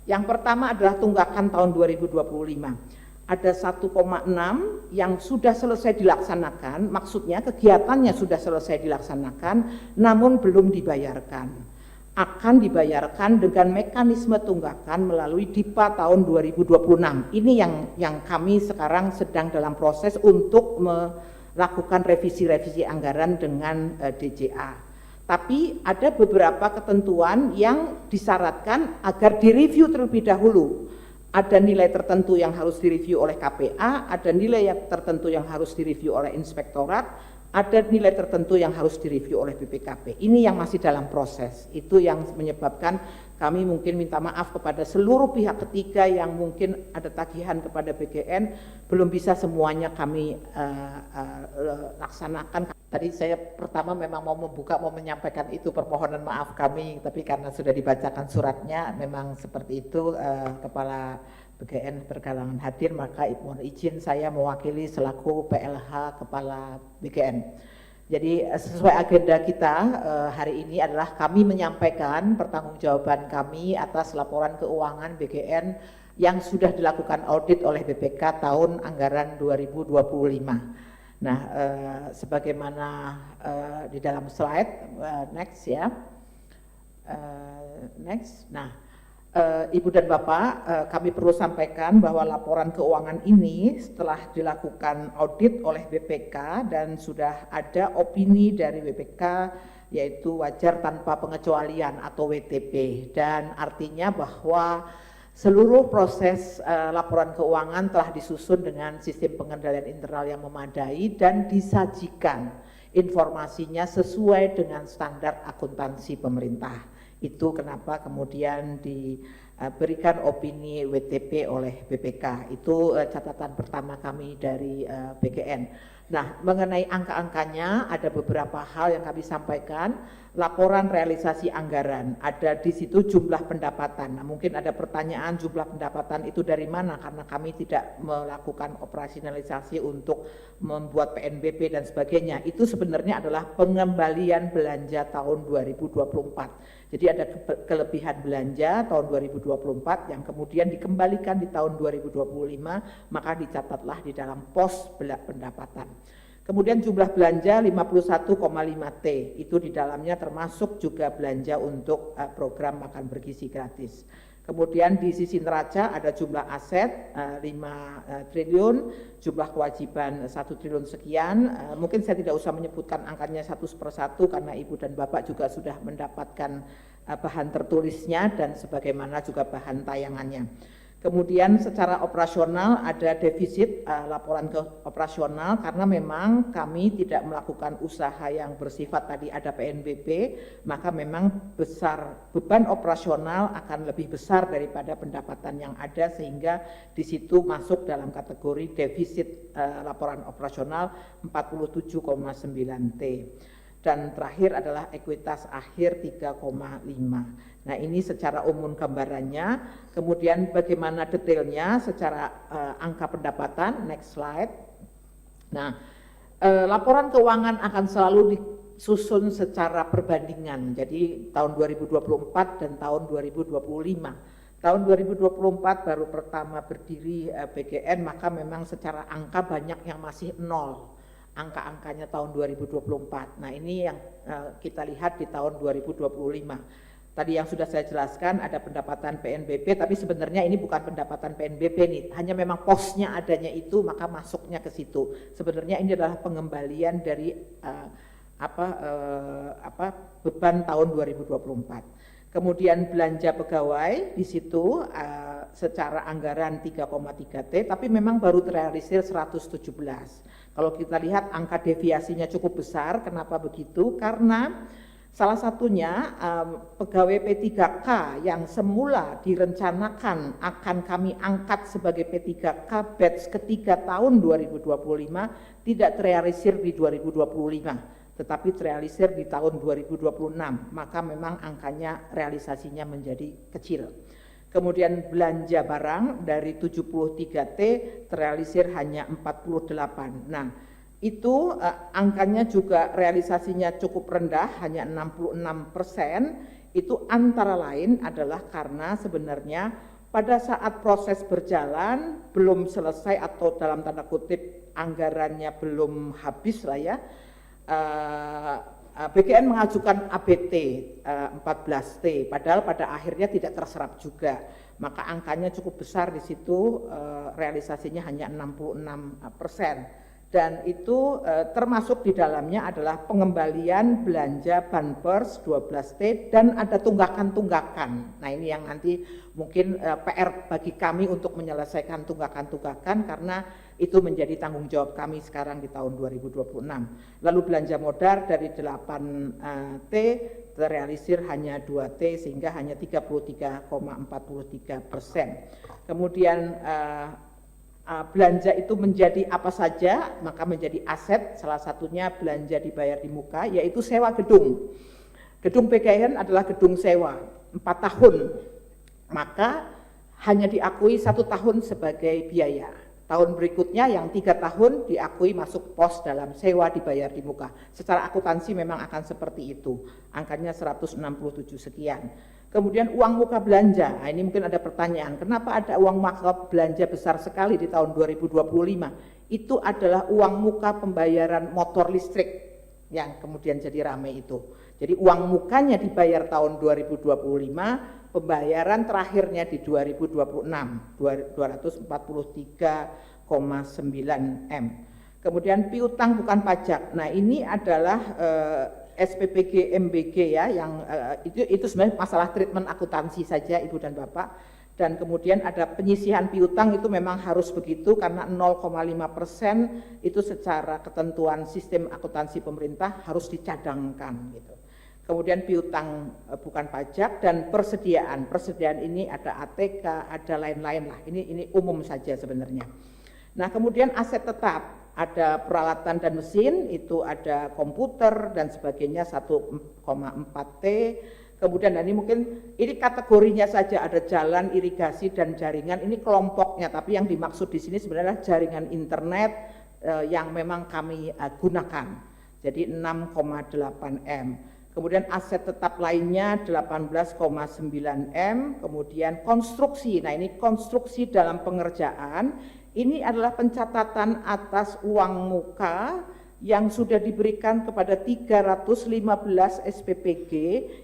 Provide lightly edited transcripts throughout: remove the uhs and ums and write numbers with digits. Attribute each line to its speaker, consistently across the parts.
Speaker 1: Yang pertama adalah tunggakan tahun 2025. Ada 1,6 yang sudah selesai dilaksanakan, maksudnya kegiatannya sudah selesai dilaksanakan, namun belum dibayarkan. Akan dibayarkan dengan mekanisme tunggakan melalui DIPA tahun 2026. Ini yang kami sekarang sedang dalam proses untuk melakukan revisi-revisi anggaran dengan DJA. Tapi ada beberapa ketentuan yang disyaratkan agar direview terlebih dahulu. Ada nilai tertentu yang harus direview oleh KPA, ada nilai tertentu yang harus direview oleh inspektorat, ada nilai tertentu yang harus direview oleh BPKP. Ini yang masih dalam proses. Itu yang menyebabkan kami mungkin minta maaf kepada seluruh pihak ketiga yang mungkin ada tagihan kepada BGN, belum bisa semuanya kami laksanakan. Tadi saya pertama memang mau menyampaikan itu permohonan maaf kami, tapi karena sudah dibacakan suratnya memang seperti itu, Kepala BGN berkalangan hadir, maka mohon izin saya mewakili selaku PLH Kepala BGN. Jadi sesuai agenda kita hari ini adalah kami menyampaikan pertanggungjawaban kami atas laporan keuangan BGN yang sudah dilakukan audit oleh BPK tahun anggaran 2025. Nah, sebagaimana di dalam slide, next ya, next. Nah, Ibu dan Bapak, kami perlu sampaikan bahwa laporan keuangan ini setelah dilakukan audit oleh BPK dan sudah ada opini dari BPK yaitu wajar tanpa pengecualian atau WTP, dan artinya bahwa seluruh proses laporan keuangan telah disusun dengan sistem pengendalian internal yang memadai dan disajikan informasinya sesuai dengan standar akuntansi pemerintah. Itu kenapa kemudian diberikan opini WTP oleh BPK. Itu catatan pertama kami dari BGN. Nah, mengenai angka-angkanya ada beberapa hal yang kami sampaikan. Laporan realisasi anggaran, ada di situ jumlah pendapatan. Nah, mungkin ada pertanyaan jumlah pendapatan itu dari mana, karena kami tidak melakukan operasionalisasi untuk membuat PNBP dan sebagainya. Itu sebenarnya adalah pengembalian belanja tahun 2024. Jadi ada kelebihan belanja tahun 2024 yang kemudian dikembalikan di tahun 2025, maka dicatatlah di dalam pos pendapatan. Kemudian jumlah belanja 51,5 T, itu di dalamnya termasuk juga belanja untuk program makan bergizi gratis. Kemudian di sisi neraca ada jumlah aset 5 triliun, jumlah kewajiban 1 triliun sekian. Mungkin saya tidak usah menyebutkan angkanya satu persatu karena Ibu dan Bapak juga sudah mendapatkan bahan tertulisnya dan sebagaimana juga bahan tayangannya. Kemudian secara operasional ada defisit laporan ke operasional karena memang kami tidak melakukan usaha yang bersifat tadi ada PNBP, maka memang beban operasional akan lebih besar daripada pendapatan yang ada, sehingga di situ masuk dalam kategori defisit laporan operasional 47,9 T. Dan terakhir adalah ekuitas akhir 3,5. Nah, ini secara umum gambarannya. Kemudian bagaimana detailnya secara angka pendapatan, next slide. Nah, laporan keuangan akan selalu disusun secara perbandingan. Jadi tahun 2024 dan tahun 2025. Tahun 2024 baru pertama berdiri BGN, maka memang secara angka banyak yang masih nol. Angka-angkanya tahun 2024. Nah, ini yang kita lihat di tahun 2025. Tadi yang sudah saya jelaskan ada pendapatan PNBP, tapi sebenarnya ini bukan pendapatan PNBP nih, hanya memang posnya adanya itu, maka masuknya ke situ. Sebenarnya ini adalah pengembalian dari beban tahun 2024. Kemudian belanja pegawai di situ secara anggaran 3,3 T, tapi memang baru terrealisir 117. Kalau kita lihat angka deviasinya cukup besar, kenapa begitu? Karena salah satunya pegawai P3K yang semula direncanakan akan kami angkat sebagai P3K batch ketiga tahun 2025 tidak terrealisir di 2025, tetapi terrealisir di tahun 2026, maka memang angkanya realisasinya menjadi kecil. Kemudian belanja barang dari 73 T terrealisir hanya 48. Nah, itu angkanya juga realisasinya cukup rendah, hanya 66%. Itu antara lain adalah karena sebenarnya pada saat proses berjalan belum selesai atau dalam tanda kutip anggarannya belum habis lah ya, BKN mengajukan ABT 14T, padahal pada akhirnya tidak terserap juga, maka angkanya cukup besar di situ, realisasinya hanya 66%. Dan itu termasuk di dalamnya adalah pengembalian belanja Banpers 12T dan ada tunggakan-tunggakan. Nah ini yang nanti mungkin PR bagi kami untuk menyelesaikan tunggakan-tunggakan karena itu menjadi tanggung jawab kami sekarang di tahun 2026. Lalu belanja modal dari 8T terrealisir hanya 2T sehingga hanya 33,43%. Kemudian belanja itu menjadi apa saja, maka menjadi aset, salah satunya belanja dibayar di muka, yaitu sewa gedung. Gedung BKN adalah gedung sewa, 4 tahun, maka hanya diakui 1 tahun sebagai biaya. Tahun berikutnya yang 3 tahun diakui masuk pos dalam sewa dibayar di muka. Secara akuntansi memang akan seperti itu, angkanya 167 sekian. Kemudian uang muka belanja, nah ini mungkin ada pertanyaan, kenapa ada uang muka belanja besar sekali di tahun 2025? Itu adalah uang muka pembayaran motor listrik yang kemudian jadi ramai itu. Jadi uang mukanya dibayar tahun 2025, pembayaran terakhirnya di 2026, 243,9 M. Kemudian piutang bukan pajak, nah ini adalah SPPG MBG ya, yang itu sebenarnya masalah treatment akuntansi saja Ibu dan Bapak, dan kemudian ada penyisihan piutang itu memang harus begitu karena 0,5% itu secara ketentuan sistem akuntansi pemerintah harus dicadangkan gitu. Kemudian piutang bukan pajak dan persediaan ini ada ATK, ada lain-lain lah, ini umum saja sebenarnya. Nah kemudian aset tetap, ada peralatan dan mesin, itu ada komputer dan sebagainya 1,4T. Kemudian ini mungkin ini kategorinya saja, ada jalan, irigasi dan jaringan, ini kelompoknya, tapi yang dimaksud di sini sebenarnya jaringan internet yang memang kami gunakan. Jadi 6,8 M. Kemudian aset tetap lainnya 18,9 M. Kemudian konstruksi, nah ini konstruksi dalam pengerjaan. Ini adalah pencatatan atas uang muka yang sudah diberikan kepada 315 SPPG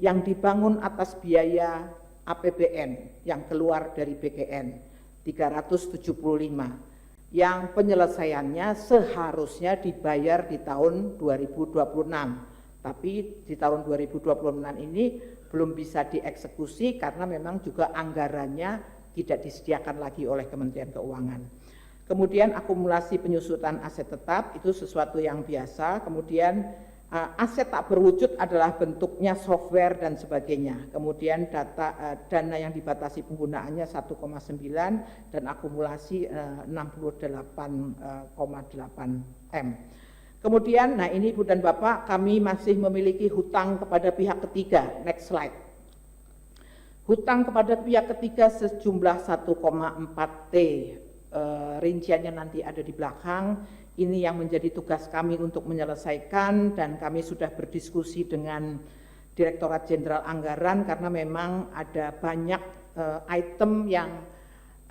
Speaker 1: yang dibangun atas biaya APBN yang keluar dari BKN, 375. Yang penyelesaiannya seharusnya dibayar di tahun 2026. Tapi di tahun 2026 ini belum bisa dieksekusi karena memang juga anggarannya tidak disediakan lagi oleh Kementerian Keuangan. Kemudian akumulasi penyusutan aset tetap itu sesuatu yang biasa. Kemudian aset tak berwujud adalah bentuknya software dan sebagainya. Kemudian dana yang dibatasi penggunaannya 1,9 dan akumulasi 68,8 M. Kemudian, nah ini Ibu dan Bapak, kami masih memiliki hutang kepada pihak ketiga. Next slide. Hutang kepada pihak ketiga sejumlah 1,4T. Rinciannya nanti ada di belakang. Ini yang menjadi tugas kami untuk menyelesaikan, dan kami sudah berdiskusi dengan Direktorat Jenderal Anggaran karena memang ada banyak item yang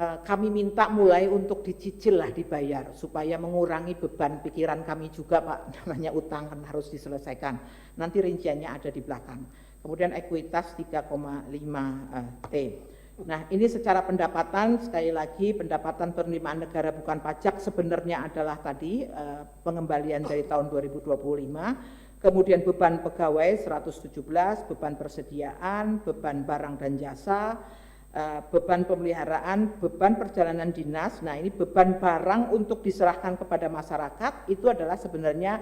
Speaker 1: kami minta mulai untuk dicicil lah, dibayar supaya mengurangi beban pikiran kami juga Pak, namanya utang kan harus diselesaikan. Nanti rinciannya ada di belakang. Kemudian ekuitas 3,5T. Nah ini secara pendapatan, sekali lagi pendapatan penerimaan negara bukan pajak sebenarnya adalah tadi pengembalian dari tahun 2025, kemudian beban pegawai 117, beban persediaan, beban barang dan jasa, beban pemeliharaan, beban perjalanan dinas. Nah ini beban barang untuk diserahkan kepada masyarakat itu adalah sebenarnya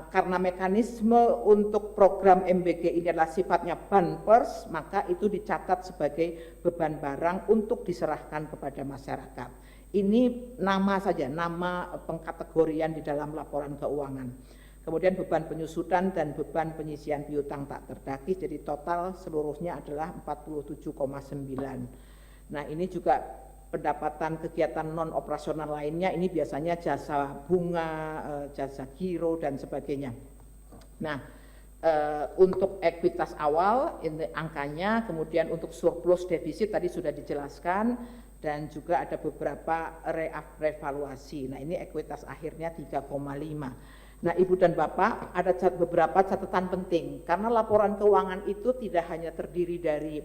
Speaker 1: karena mekanisme untuk program MBG ini adalah sifatnya Banpers, maka itu dicatat sebagai beban barang untuk diserahkan kepada masyarakat. Ini nama saja, nama pengkategorian di dalam laporan keuangan. Kemudian beban penyusutan dan beban penyisian piutang tak terdagih, jadi total seluruhnya adalah 47,9. Nah ini juga pendapatan kegiatan non operasional lainnya, ini biasanya jasa bunga, jasa giro dan sebagainya. Nah Untuk ekuitas awal ini angkanya, kemudian untuk surplus defisit tadi sudah dijelaskan, dan juga ada beberapa revaluasi. Nah ini ekuitas akhirnya 3,5. Nah Ibu dan Bapak, ada beberapa catatan penting karena laporan keuangan itu tidak hanya terdiri dari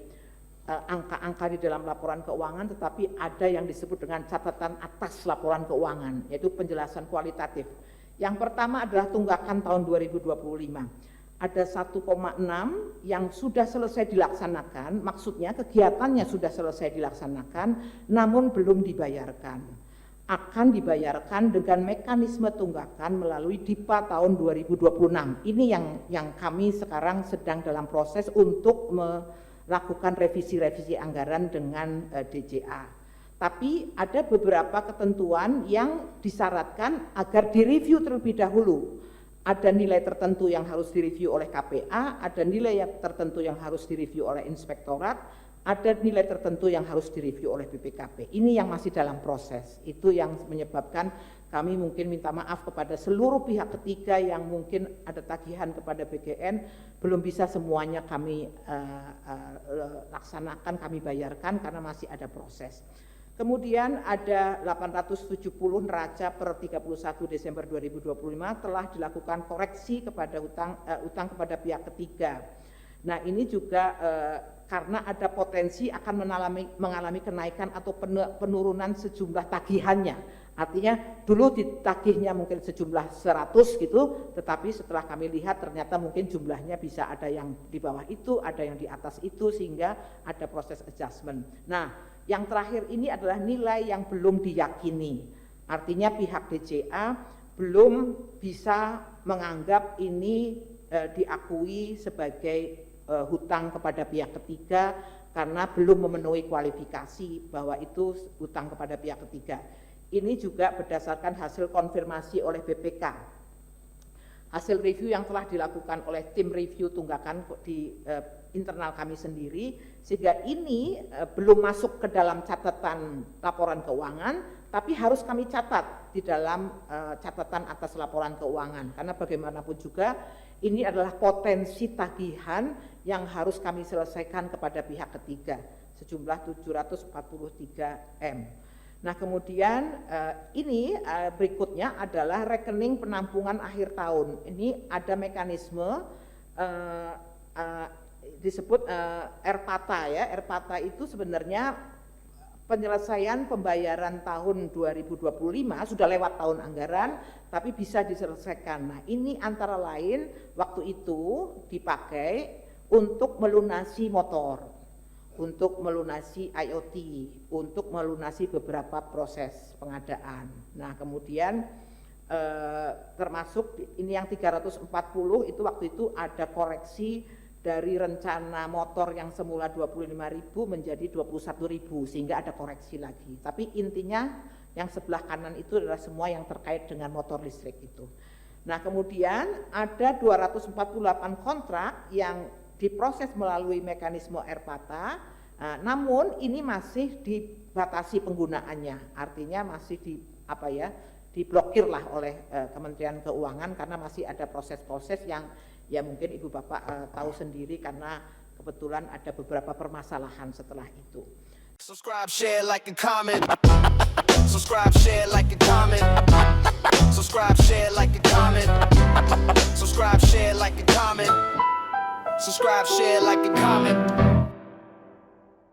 Speaker 1: angka-angka di dalam laporan keuangan, tetapi ada yang disebut dengan catatan atas laporan keuangan, yaitu penjelasan kualitatif. Yang pertama adalah tunggakan tahun 2025. Ada 1,6 yang sudah selesai dilaksanakan, maksudnya kegiatannya sudah selesai dilaksanakan, namun belum dibayarkan. Akan dibayarkan dengan mekanisme tunggakan melalui DIPA tahun 2026. Ini yang kami sekarang sedang dalam proses untuk melakukan revisi-revisi anggaran dengan DJA. Tapi ada beberapa ketentuan yang disyaratkan agar direview terlebih dahulu. Ada nilai tertentu yang harus direview oleh KPA, ada nilai yang tertentu yang harus direview oleh inspektorat, ada nilai tertentu yang harus direview oleh BPKP. Ini yang masih dalam proses. Itu yang menyebabkan kami mungkin minta maaf kepada seluruh pihak ketiga yang mungkin ada tagihan kepada BGN, belum bisa semuanya kami laksanakan, kami bayarkan karena masih ada proses. Kemudian ada 870 neraca per 31 Desember 2025 telah dilakukan koreksi kepada utang kepada pihak ketiga. Nah ini juga karena ada potensi akan mengalami kenaikan atau penurunan sejumlah tagihannya. Artinya dulu ditagihnya mungkin sejumlah 100 gitu, tetapi setelah kami lihat ternyata mungkin jumlahnya bisa ada yang di bawah itu, ada yang di atas itu, sehingga ada proses adjustment. Nah yang terakhir ini adalah nilai yang belum diyakini. Artinya pihak DJA belum bisa menganggap ini diakui sebagai hutang kepada pihak ketiga karena belum memenuhi kualifikasi bahwa itu hutang kepada pihak ketiga. Ini juga berdasarkan hasil konfirmasi oleh BPK. Hasil review yang telah dilakukan oleh tim review tunggakan di internal kami sendiri, sehingga ini belum masuk ke dalam catatan laporan keuangan, tapi harus kami catat di dalam catatan atas laporan keuangan, karena bagaimanapun juga ini adalah potensi tagihan yang harus kami selesaikan kepada pihak ketiga, sejumlah 743 M. Nah kemudian ini berikutnya adalah rekening penampungan akhir tahun. Ini ada mekanisme disebut RPATA ya. RPATA itu sebenarnya penyelesaian pembayaran tahun 2025 sudah lewat tahun anggaran, tapi bisa diselesaikan. Nah ini antara lain waktu itu dipakai untuk melunasi motor, untuk melunasi IoT, untuk melunasi beberapa proses pengadaan. Nah kemudian termasuk ini yang 340 itu waktu itu ada koreksi dari rencana motor yang semula 25.000 menjadi 21.000 sehingga ada koreksi lagi. Tapi intinya yang sebelah kanan itu adalah semua yang terkait dengan motor listrik itu. Nah kemudian ada 248 kontrak yang diproses melalui mekanisme RPATA, namun ini masih dibatasi penggunaannya, artinya masih diblokir lah oleh Kementerian Keuangan karena masih ada proses-proses yang ya mungkin Ibu Bapak tahu sendiri karena kebetulan ada beberapa permasalahan setelah itu.
Speaker 2: Subscribe, share, like, and comment. Subscribe, share, like, and comment. Subscribe, share, like, and comment. Subscribe, share, like, and comment. Subscribe, share, like, and comment.